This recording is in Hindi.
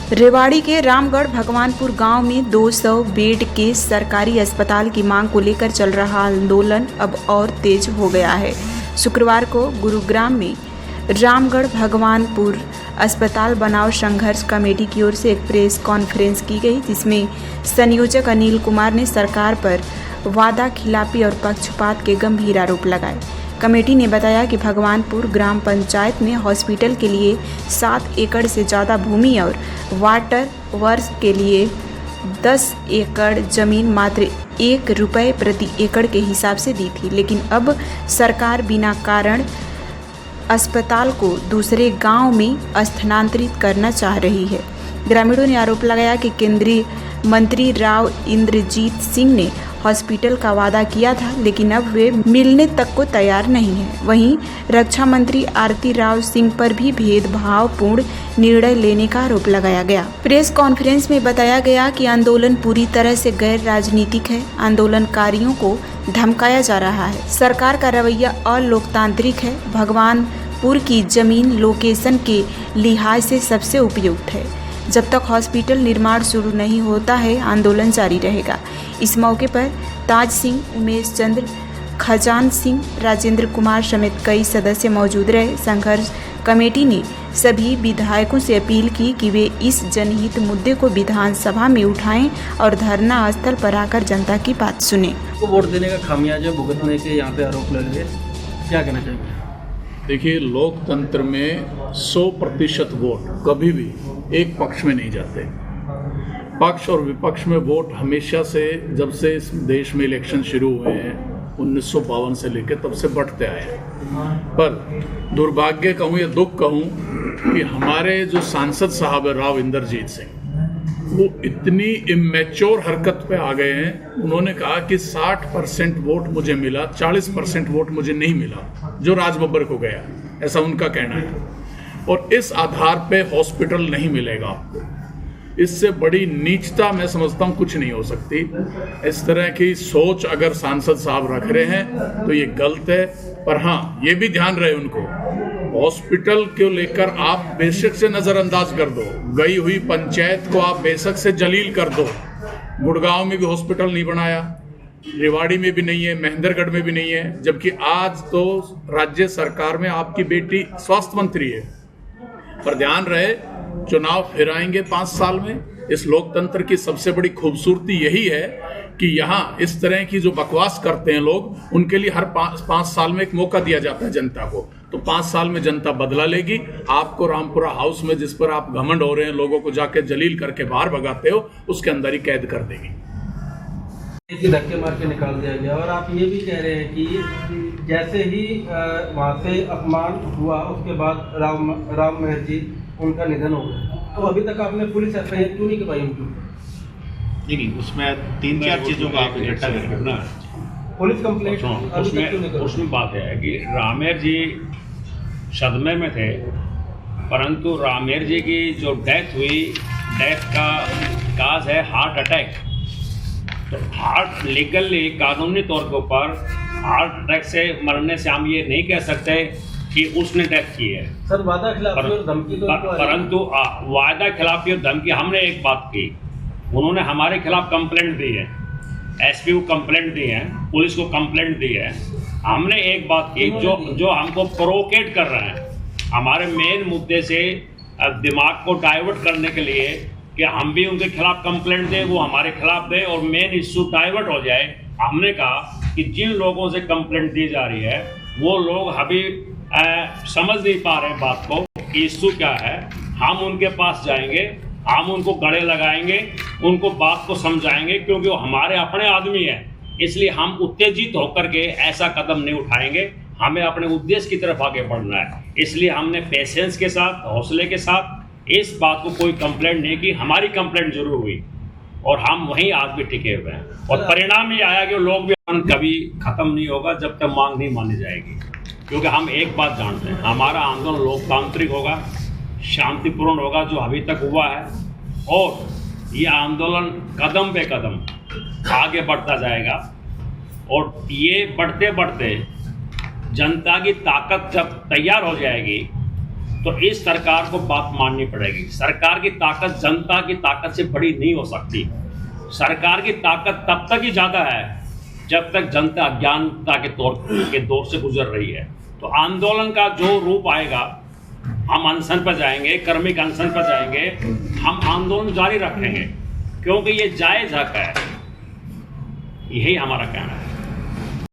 रेवाड़ी के रामगढ़ भगवानपुर गांव में 200 बेड के सरकारी अस्पताल की मांग को लेकर चल रहा आंदोलन अब और तेज हो गया है। शुक्रवार को गुरुग्राम में रामगढ़ भगवानपुर अस्पताल बनाओ संघर्ष कमेटी की ओर से एक प्रेस कॉन्फ्रेंस की गई, जिसमें संयोजक अनिल कुमार ने सरकार पर वादा खिलाफी और पक्षपात के गंभीर आरोप लगाए। कमेटी ने बताया कि भगवानपुर ग्राम पंचायत में हॉस्पिटल के लिए 7 एकड़ से ज़्यादा भूमि और वाटर वर्क्स के लिए 10 एकड़ जमीन मात्र 1 रुपये प्रति एकड़ के हिसाब से दी थी, लेकिन अब सरकार बिना कारण अस्पताल को दूसरे गांव में स्थानांतरित करना चाह रही है। ग्रामीणों ने आरोप लगाया कि केंद्रीय मंत्री राव इंद्रजीत सिंह ने हॉस्पिटल का वादा किया था, लेकिन अब वे मिलने तक को तैयार नहीं हैं। वहीं रक्षा मंत्री आरती राव सिंह पर भी भेदभावपूर्ण निर्णय लेने का आरोप लगाया गया। प्रेस कॉन्फ्रेंस में बताया गया कि आंदोलन पूरी तरह से गैर राजनीतिक है। आंदोलनकारियों को धमकाया जा रहा है। सरकार का रवैया अलोकतांत्रिक है। भगवानपुर की जमीन लोकेशन के लिहाज से सबसे उपयुक्त है। जब तक हॉस्पिटल निर्माण शुरू नहीं होता है, आंदोलन जारी रहेगा। इस मौके पर ताज सिंह, उमेश चंद्र, खजान सिंह, राजेंद्र कुमार समेत कई सदस्य मौजूद रहे। संघर्ष कमेटी ने सभी विधायकों से अपील की कि वे इस जनहित मुद्दे को विधानसभा में उठाएं और धरना स्थल पर आकर जनता की बात सुने। वोट देने का खामियाजा भुगतने के यहाँ पे आरोप लगे, क्या कहना चाहिए? देखिए, लोकतंत्र में 100% वोट कभी भी एक पक्ष में नहीं जाते। पक्ष और विपक्ष में वोट हमेशा से, जब से इस देश में इलेक्शन शुरू हुए हैं 1952 से लेकर, तब से बढ़ते आए हैं। पर दुर्भाग्य कहूँ या दुख कहूँ कि हमारे जो सांसद साहब है राव इंद्रजीत सिंह, वो इतनी इमेच्योर हरकत पे आ गए हैं। उन्होंने कहा कि 60% वोट मुझे मिला, 40% वोट मुझे नहीं मिला, जो राज बब्बर को गया, ऐसा उनका कहना है। और इस आधार पे हॉस्पिटल नहीं मिलेगा आपको। इससे बड़ी नीचता मैं समझता हूँ कुछ नहीं हो सकती। इस तरह की सोच अगर सांसद साहब रख रहे हैं तो ये गलत है। पर हाँ, ये भी ध्यान रहे उनको, हॉस्पिटल को लेकर आप बेशक से नज़रअंदाज कर दो, गई हुई पंचायत को आप बेशक से जलील कर दो। गुड़गांव में भी हॉस्पिटल नहीं बनाया, रेवाड़ी में भी नहीं है, महेंद्रगढ़ में भी नहीं है, जबकि आज तो राज्य सरकार में आपकी बेटी स्वास्थ्य मंत्री है। पर ध्यान रहे, चुनाव फिर आएंगे 5 साल में। इस लोकतंत्र की सबसे बड़ी खूबसूरती यही है कि यहाँ इस तरह की जो बकवास करते हैं लोग, उनके लिए हर 5 साल में एक मौका दिया जाता है जनता को। तो 5 साल में जनता बदला लेगी। आपको रामपुरा हाउस में, जिस पर आप घमंड हो रहे हैं, लोगों को जाके जलील करके बाहर भगाते हो, उसके अंदर ही कैद कर देगी। धक्के मार के निकाल दिया गया। और आप ये भी कह रहे हैं कि जैसे ही वहाँ से अपमान हुआ, उसके बाद राम मेहर जी उनका निधन हो गया, तो अभी तक आपने पुलिस एफआईआर क्यों नहीं करवाई उनकी? नहीं, उसमें 3-4 चीज़ों का आप इकट्ठा करके ना पुलिस कंप्लेंट उसमें बात है कि रामेर जी सदमे में थे, परंतु रामेर जी की जो डेथ हुई, डेथ का काज है हार्ट अटैक। तो हार्ट लीगली, कानूनी तौर के ऊपर हार्ट अटैक से मरने से हम ये नहीं कह सकते कि उसने डेथ की है। सर, वादा खिलाफी और धमकी तो परंतु वादा खिलाफी और धमकी, हमने एक बात की, उन्होंने हमारे खिलाफ कंप्लेंट दी है, एसपी को कंप्लेंट दी है, पुलिस को कंप्लेंट दी है। हमने एक बात की, जो हमको प्रोवोकेट कर रहे हैं, हमारे मेन मुद्दे से दिमाग को डाइवर्ट करने के लिए कि हम भी उनके खिलाफ कंप्लेंट दें, वो हमारे खिलाफ दें और मेन इश्यू डाइवर्ट हो जाए। हमने कहा कि जिन लोगों से कंप्लेंट दी जा रही है वो लोग अभी समझ नहीं पा रहे बात को कि इश्यू क्या है। हम उनके पास जाएंगे, हम उनको गले लगाएंगे, उनको बात को समझाएंगे, क्योंकि वो हमारे अपने आदमी हैं। इसलिए हम उत्तेजित होकर के ऐसा कदम नहीं उठाएंगे। हमें अपने उद्देश्य की तरफ आगे बढ़ना है। इसलिए हमने पेशेंस के साथ, हौसले के साथ इस बात को कोई कंप्लेंट नहीं की। हमारी कंप्लेंट जरूर हुई और हम वहीं आज भी टिके हुए हैं। और परिणाम ये आया कि लोग भी कभी खत्म नहीं होगा जब तक मांग नहीं मानी जाएगी। क्योंकि हम एक बात जानते हैं, हमारा आंदोलन लोकतांत्रिक होगा, शांतिपूर्ण होगा, जो अभी तक हुआ है, और ये आंदोलन कदम पे कदम आगे बढ़ता जाएगा। और ये बढ़ते बढ़ते जनता की ताकत जब तैयार हो जाएगी तो इस सरकार को बात माननी पड़ेगी। सरकार की ताकत जनता की ताकत से बड़ी नहीं हो सकती। सरकार की ताकत तब तक ही ज़्यादा है जब तक जनता अज्ञानता के दौर से गुजर रही है। तो आंदोलन का जो रूप आएगा, हम अनशन पर जाएंगे, क्रमिक अनशन पर जाएंगे, हम आंदोलन जारी रखेंगे, क्योंकि ये जायज़ हक है। यही हमारा कहना है।